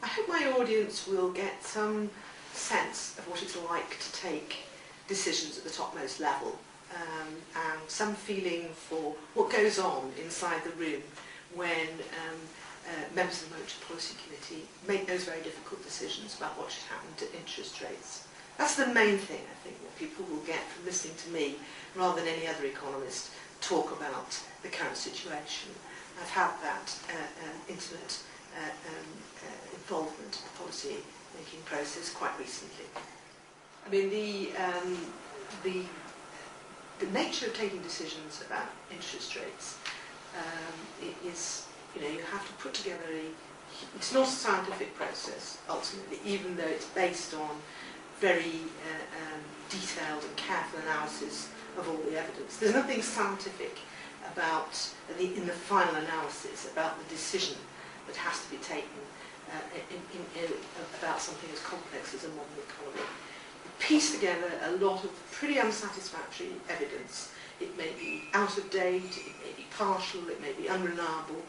I hope my audience will get some sense of what it's like to take decisions at the topmost level, and some feeling for what goes on inside the room when members of the Monetary Policy Committee make those very difficult decisions about what should happen to interest rates. That's the main thing, I think, what people will get from listening to me, rather than any other economist, talk about the current situation. I've had that intimate involvement in the policy-making process quite recently. I mean, the nature of taking decisions about interest rates is, you have to put together it's not a scientific process, ultimately, even though it's based on very detailed and careful analysis of all the evidence. There's nothing scientific about, in the final analysis, about the decision that has to be taken about something as complex as a modern economy. You piece together a lot of pretty unsatisfactory evidence. It may be out of date, it may be partial, it may be unreliable.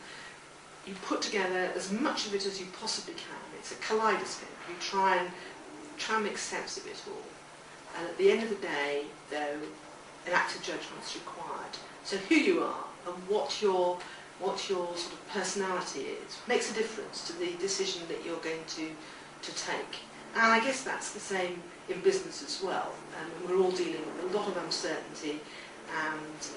You put together as much of it as you possibly can. It's a kaleidoscope. You try and make sense of it all. And at the end of the day, though, an active judgment is required. So who you are and what your sort of personality is makes a difference to the decision that you're going to take. And I guess that's the same in business as well. We're all dealing with a lot of uncertainty and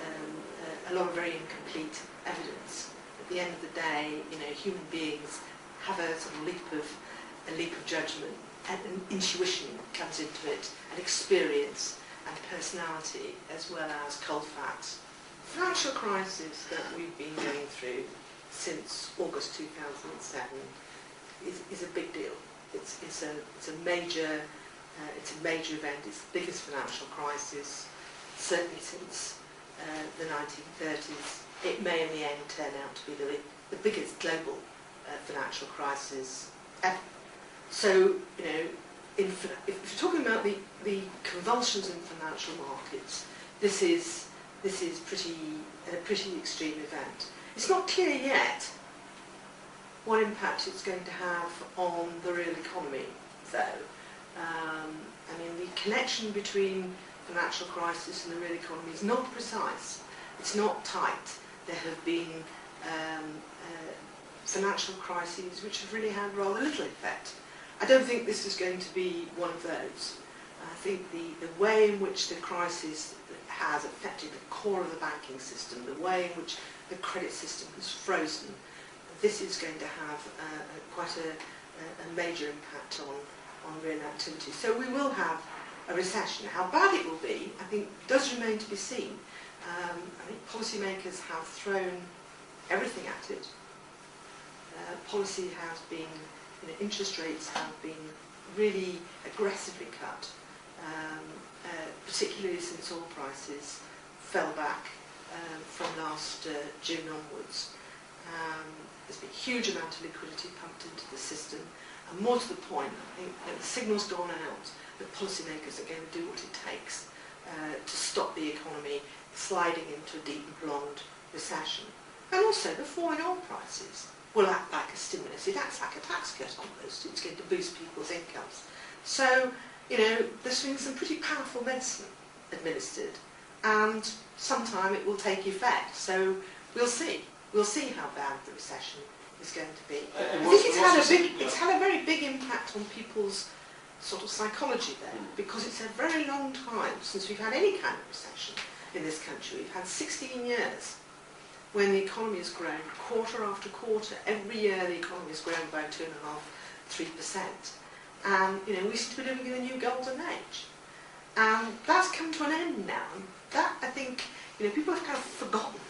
a lot of very incomplete evidence. At the end of the day, human beings have a sort of leap of judgment, and an intuition comes into it, and experience and personality, as well as cold facts. The financial crisis that we've been going through since August 2007 is a big deal. It's a major event. It's the biggest financial crisis certainly since the 1930s. It may in the end turn out to be the biggest global financial crisis ever. So, if you're talking about the convulsions in financial markets, this is a pretty extreme event. It's not clear yet what impact it's going to have on the real economy, though. I mean, the connection between financial crisis and the real economy is not precise. It's not tight. There have been financial crises which have really had rather little effect. I don't think this is going to be one of those. I think the way in which the crisis has affected the core of the banking system, the way in which the credit system is frozen, this is going to have quite a major impact on real activity. So we will have a recession. How bad it will be, I think, does remain to be seen. I think policymakers have thrown everything at it. Policy has been, interest rates have been really aggressively cut, particularly since oil prices fell back from last June onwards. There's been a huge amount of liquidity pumped into the system, and more to the point, I think the signal's gone out that policymakers are going to do what it takes to stop the economy sliding into a deep and prolonged recession. And also the falling oil prices will act like a stimulus. It acts like a tax cut almost. It's going to boost people's incomes. So, there's been some pretty powerful medicine administered, and sometime it will take effect. So we'll see. We'll see how bad the recession is going to be. I think it's had a very big impact on people's sort of psychology there, because it's a very long time since we've had any kind of recession in this country. We've had 16 years when the economy has grown quarter after quarter. Every year the economy has grown by 2.5%, 3%. And, we seem to be living in a new golden age. And that's come to an end now. That, I think, people have kind of forgotten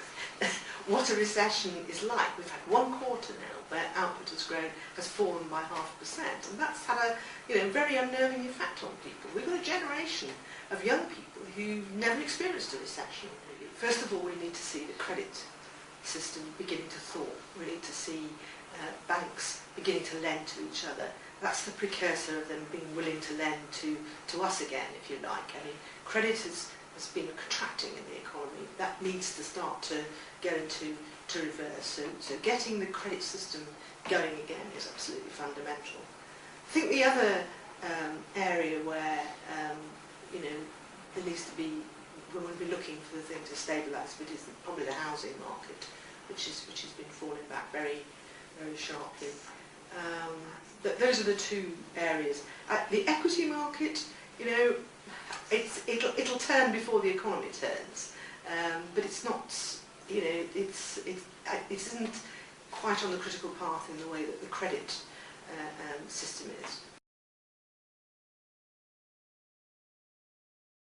what a recession is like. We've had one quarter now where output has fallen by 0.5%, and that's had a very unnerving effect on people. We've got a generation of young people who've never experienced a recession, really. First of all, we need to see the credit system beginning to thaw. We need to see banks beginning to lend to each other. That's the precursor of them being willing to lend to us again, if you like. I mean, credit has been contracting in the economy. That needs to start to go into to reverse. So getting the credit system going again is absolutely fundamental. I think the other area where you know, there needs to be, we will be looking for the thing to stabilise, but is probably the housing market, which has been falling back very sharply. Those are the two areas. The equity market, you know, it'll turn before the economy turns, but it's not, you know, it isn't quite on the critical path in the way that the credit system is.